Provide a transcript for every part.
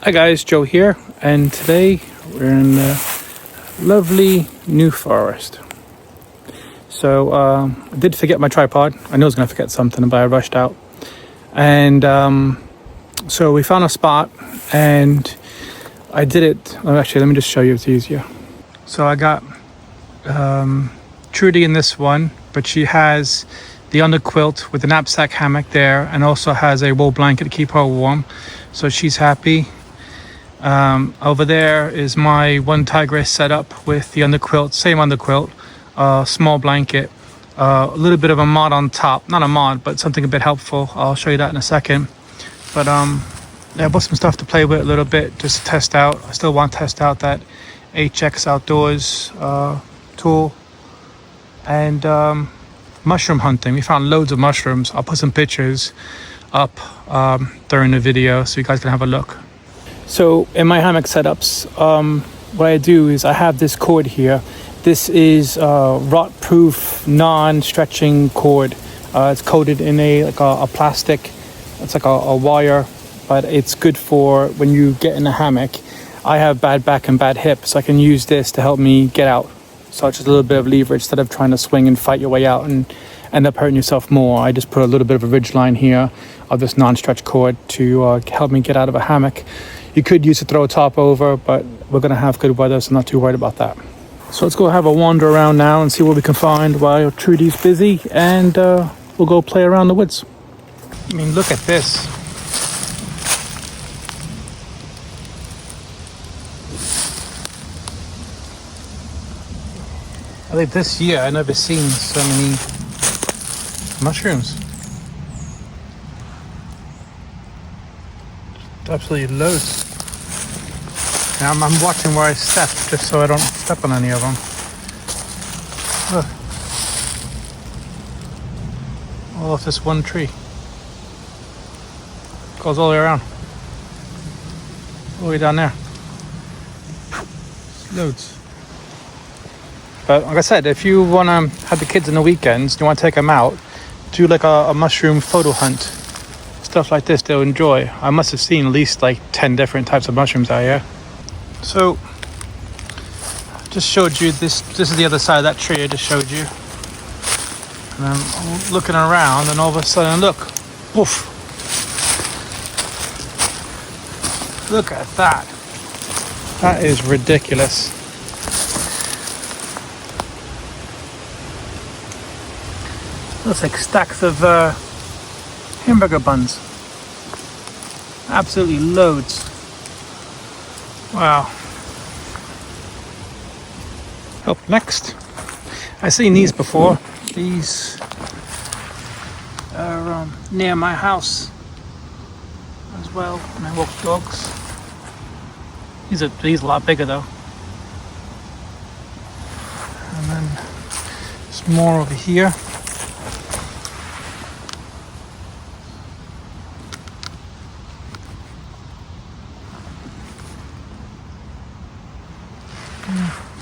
Hi guys, Joe here, and today we're in the lovely New Forest. So I did forget my tripod. I knew I was going to forget something, but I rushed out. And so we found a spot, and I did it. Well, actually, let me just show you, it's easier. So I got Trudy in this one, but she has the underquilt with the knapsack hammock there, and also has a wool blanket to keep her warm. So she's happy. Over there is my one tigress setup with the underquilt, same underquilt, small blanket, a little bit of a mod on top, not a mod, but something a bit helpful. I'll show you that in a second. But yeah, I bought some stuff to play with a little bit just to test out. I still want to test out that HX Outdoors tool. And mushroom hunting. We found loads of mushrooms. I'll put some pictures up during the video so you guys can have a look. So in my hammock setups, what I do is I have this cord here. This is rot-proof, non-stretching cord. It's coated in a plastic. It's like a wire, but it's good for when you get in a hammock. I have bad back and bad hip, so I can use this to help me get out. So it's just a little bit of leverage instead of trying to swing and fight your way out and end up hurting yourself more. I just put a little bit of a ridge line here of this non-stretch cord to help me get out of a hammock. You could use to throw a top over, but we're going to have good weather, so I'm not too worried about that. So let's go have a wander around now and see what we can find while Trudy's busy, and we'll go play around the woods. I mean, look at this. I think this year I've never seen so many mushrooms. Absolutely loads. Now I'm watching where I step just so I don't step on any of them. Look. All of this one tree. Goes all the way around. All the way down there. Loads. But like I said, if you want to have the kids on the weekends, you want to take them out, do like a mushroom photo hunt. Stuff like this they'll enjoy. I must have seen at least like 10 different types of mushrooms out here. So, just showed you this. This is the other side of that tree I just showed you. And I'm looking around, and all of a sudden, look, poof! Look at that. That is ridiculous. Looks like stacks of hamburger buns. Absolutely loads. Wow. Up next, I've seen these before. These are near my house as well, and I walk dogs. These are a lot bigger though. And then there's more over here.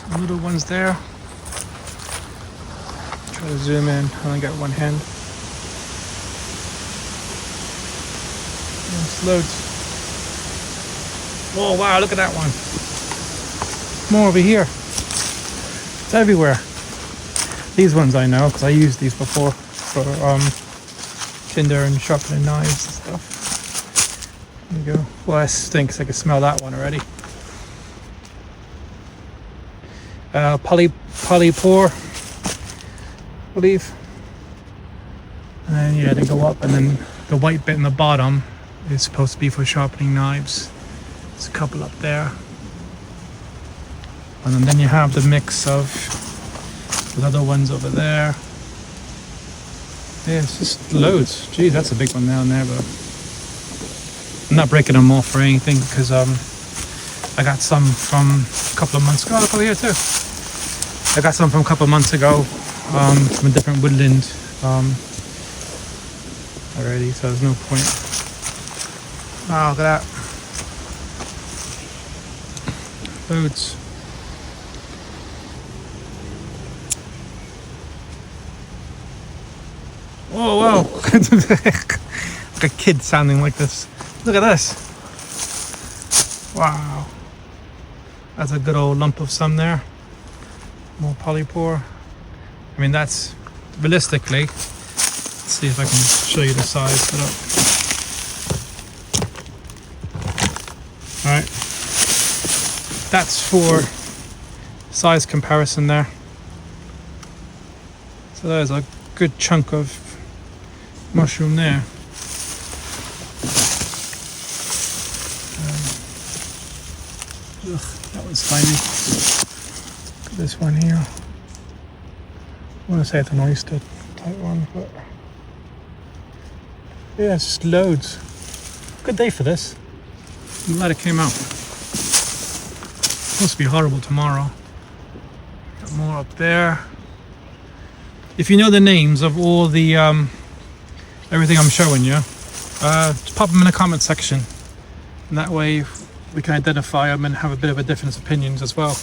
Some little ones there. Try to zoom in. I only got one hand. There's loads. Oh wow! Look at that one. More over here. It's everywhere. These ones I know because I used these before for tinder and sharpening knives and stuff. There you go. Well, that stinks. I can smell that one already. Polypore, I believe. And then yeah, they go up, and then the white bit in the bottom is supposed to be for sharpening knives. There's a couple up there. And then you have the mix of the other ones over there. Yeah, it's just loads. Geez, that's a big one down there, but I'm not breaking them off or anything because I got some from a couple of months ago. Look over here too. I got some from a couple of months ago from a different woodland already, so there's no point. Wow, look at that. Loads. Whoa, whoa. Like a kid sounding like this. Look at this. Wow. That's a good old lump of some there. More polypore. I mean, that's realistically, let's see if I can show you the size. All right. That's for size comparison there. So there's a good chunk of mushroom there. That one's slimy. Look at this one here. I want to say it's an oyster type one, but yeah, it's just loads. Good day for this. I'm glad it came out. It's supposed to be horrible tomorrow. Got more up there. If you know the names of all the everything I'm showing you, just pop them in the comment section, and that way we can identify them and have a bit of a difference of opinions as well.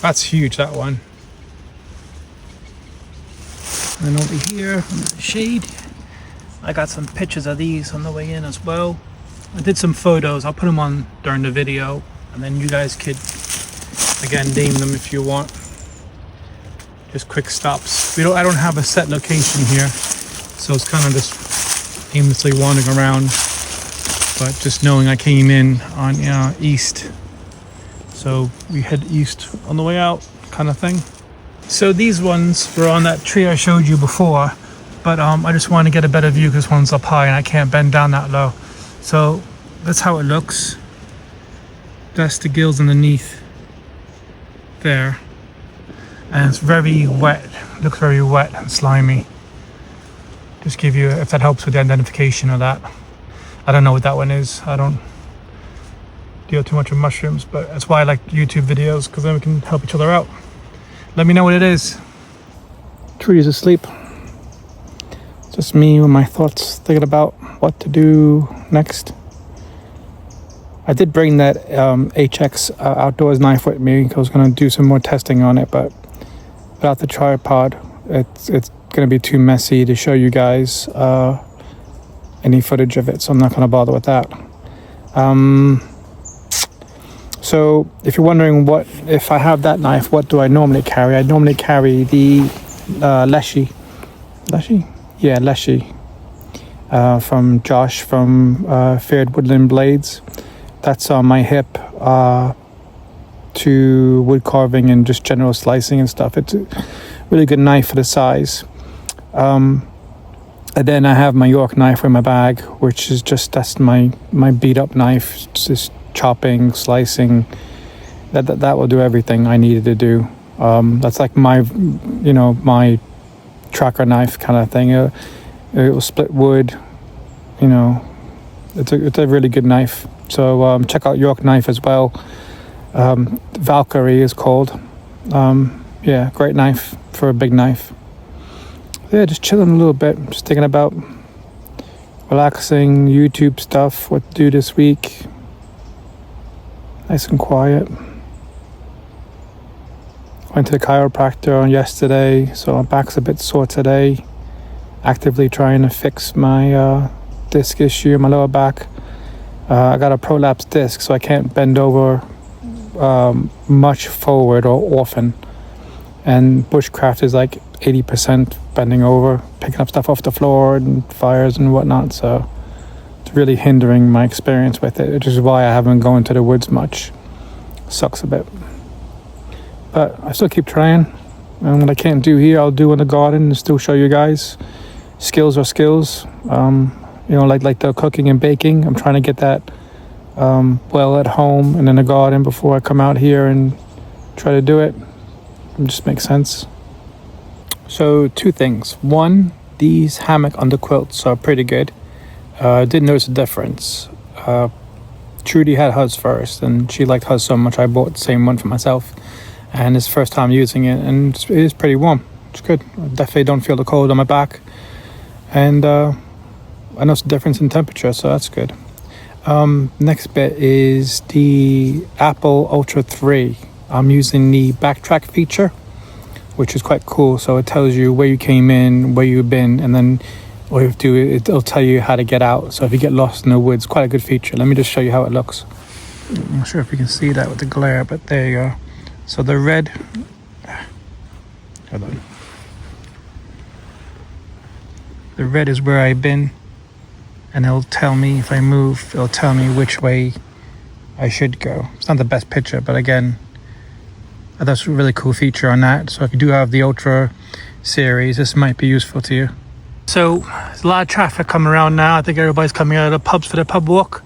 That's huge, that one. And over here in the shade, I got some pictures of these on the way in as well. I did some photos. I'll put them on during the video, and then you guys could again name them if you want. Just quick stops. I don't have a set location here, so it's kind of just aimlessly wandering around. But just knowing I came in on east, so we head east on the way out, kind of thing. So these ones were on that tree I showed you before, but I just want to get a better view because this one's up high and I can't bend down that low. So that's how it looks. That's the gills underneath there, and it's very wet. It looks very wet and slimy. Just give you, if that helps with the identification of that. I don't know what that one is. I don't deal too much with mushrooms, but that's why I like YouTube videos, because then we can help each other out. Let me know what it is. Tree is asleep. Just me with my thoughts, thinking about what to do next. I did bring that HX outdoors knife with me. I was going to do some more testing on it, but without the tripod, it's going to be too messy to show you guys any footage of it, so I'm not going to bother with that. So if you're wondering what, if I have that knife, what do I normally carry? I normally carry the Leshy. Yeah, Leshy. From Josh from Feared Woodland Blades. That's on my hip to wood carving and just general slicing and stuff. It's a really good knife for the size. And then I have my York knife in my bag, which is just, that's my beat up knife. It's just chopping, slicing. That will do everything I needed to do. That's like my tracker knife kind of thing. It will split wood. It's a really good knife. So check out York knife as well. Valkyrie is called. Yeah, great knife for a big knife. Yeah, just chilling a little bit, just thinking about relaxing, YouTube stuff, what to do this week. Nice and quiet. Went to the chiropractor yesterday, so my back's a bit sore today. Actively trying to fix my disc issue in my lower back. I got a prolapse disc, so I can't bend over much forward or often. And Bushcraft is like 80% bending over, picking up stuff off the floor and fires and whatnot, so it's really hindering my experience with it, which is why I haven't gone to the woods much. Sucks a bit, but I still keep trying, and what I can't do here I'll do in the garden and still show you guys. Skills are skills. Like the cooking and baking, I'm trying to get that well at home and in the garden before I come out here and try to do it. It just makes sense. So 2 things. 1, these hammock underquilts are pretty good. Didn't notice a difference. Trudy had hers first, and she liked hers so much I bought the same one for myself. And it's first time using it, and it is pretty warm. It's good. I definitely don't feel the cold on my back. And I noticed a difference in temperature, so that's good. Next bit is the Apple Ultra 3. I'm using the backtrack feature, which is quite cool. So it tells you where you came in, where you've been, and then all you have to do, it'll tell you how to get out. So if you get lost in the woods, quite a good feature. Let me just show you how it looks. I'm not sure if you can see that with the glare, but there you go. So the red, hold on. The red is where I've been, and it'll tell me if I move, it'll tell me which way I should go. It's not the best picture, but again, that's a really cool feature on that. So if you do have the Ultra series, this might be useful to you. So there's a lot of traffic coming around now. I think everybody's coming out of the pubs for the pub walk.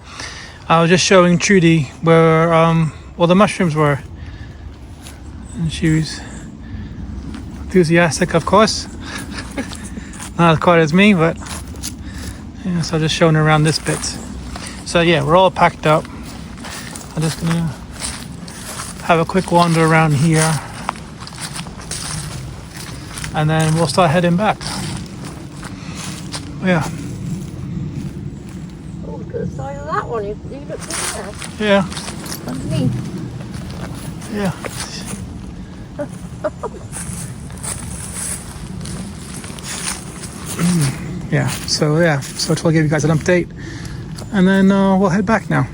I was just showing Trudy where all the mushrooms were, and she was enthusiastic, of course. Not as quite as me, but yeah, so just showing her around this bit. So yeah, we're all packed up. I'm just gonna have a quick wander around here, and then we'll start heading back. Yeah. Oh, look at the side of that one. You look there. Yeah. Underneath. Yeah. So I'll give you guys an update, and then we'll head back now.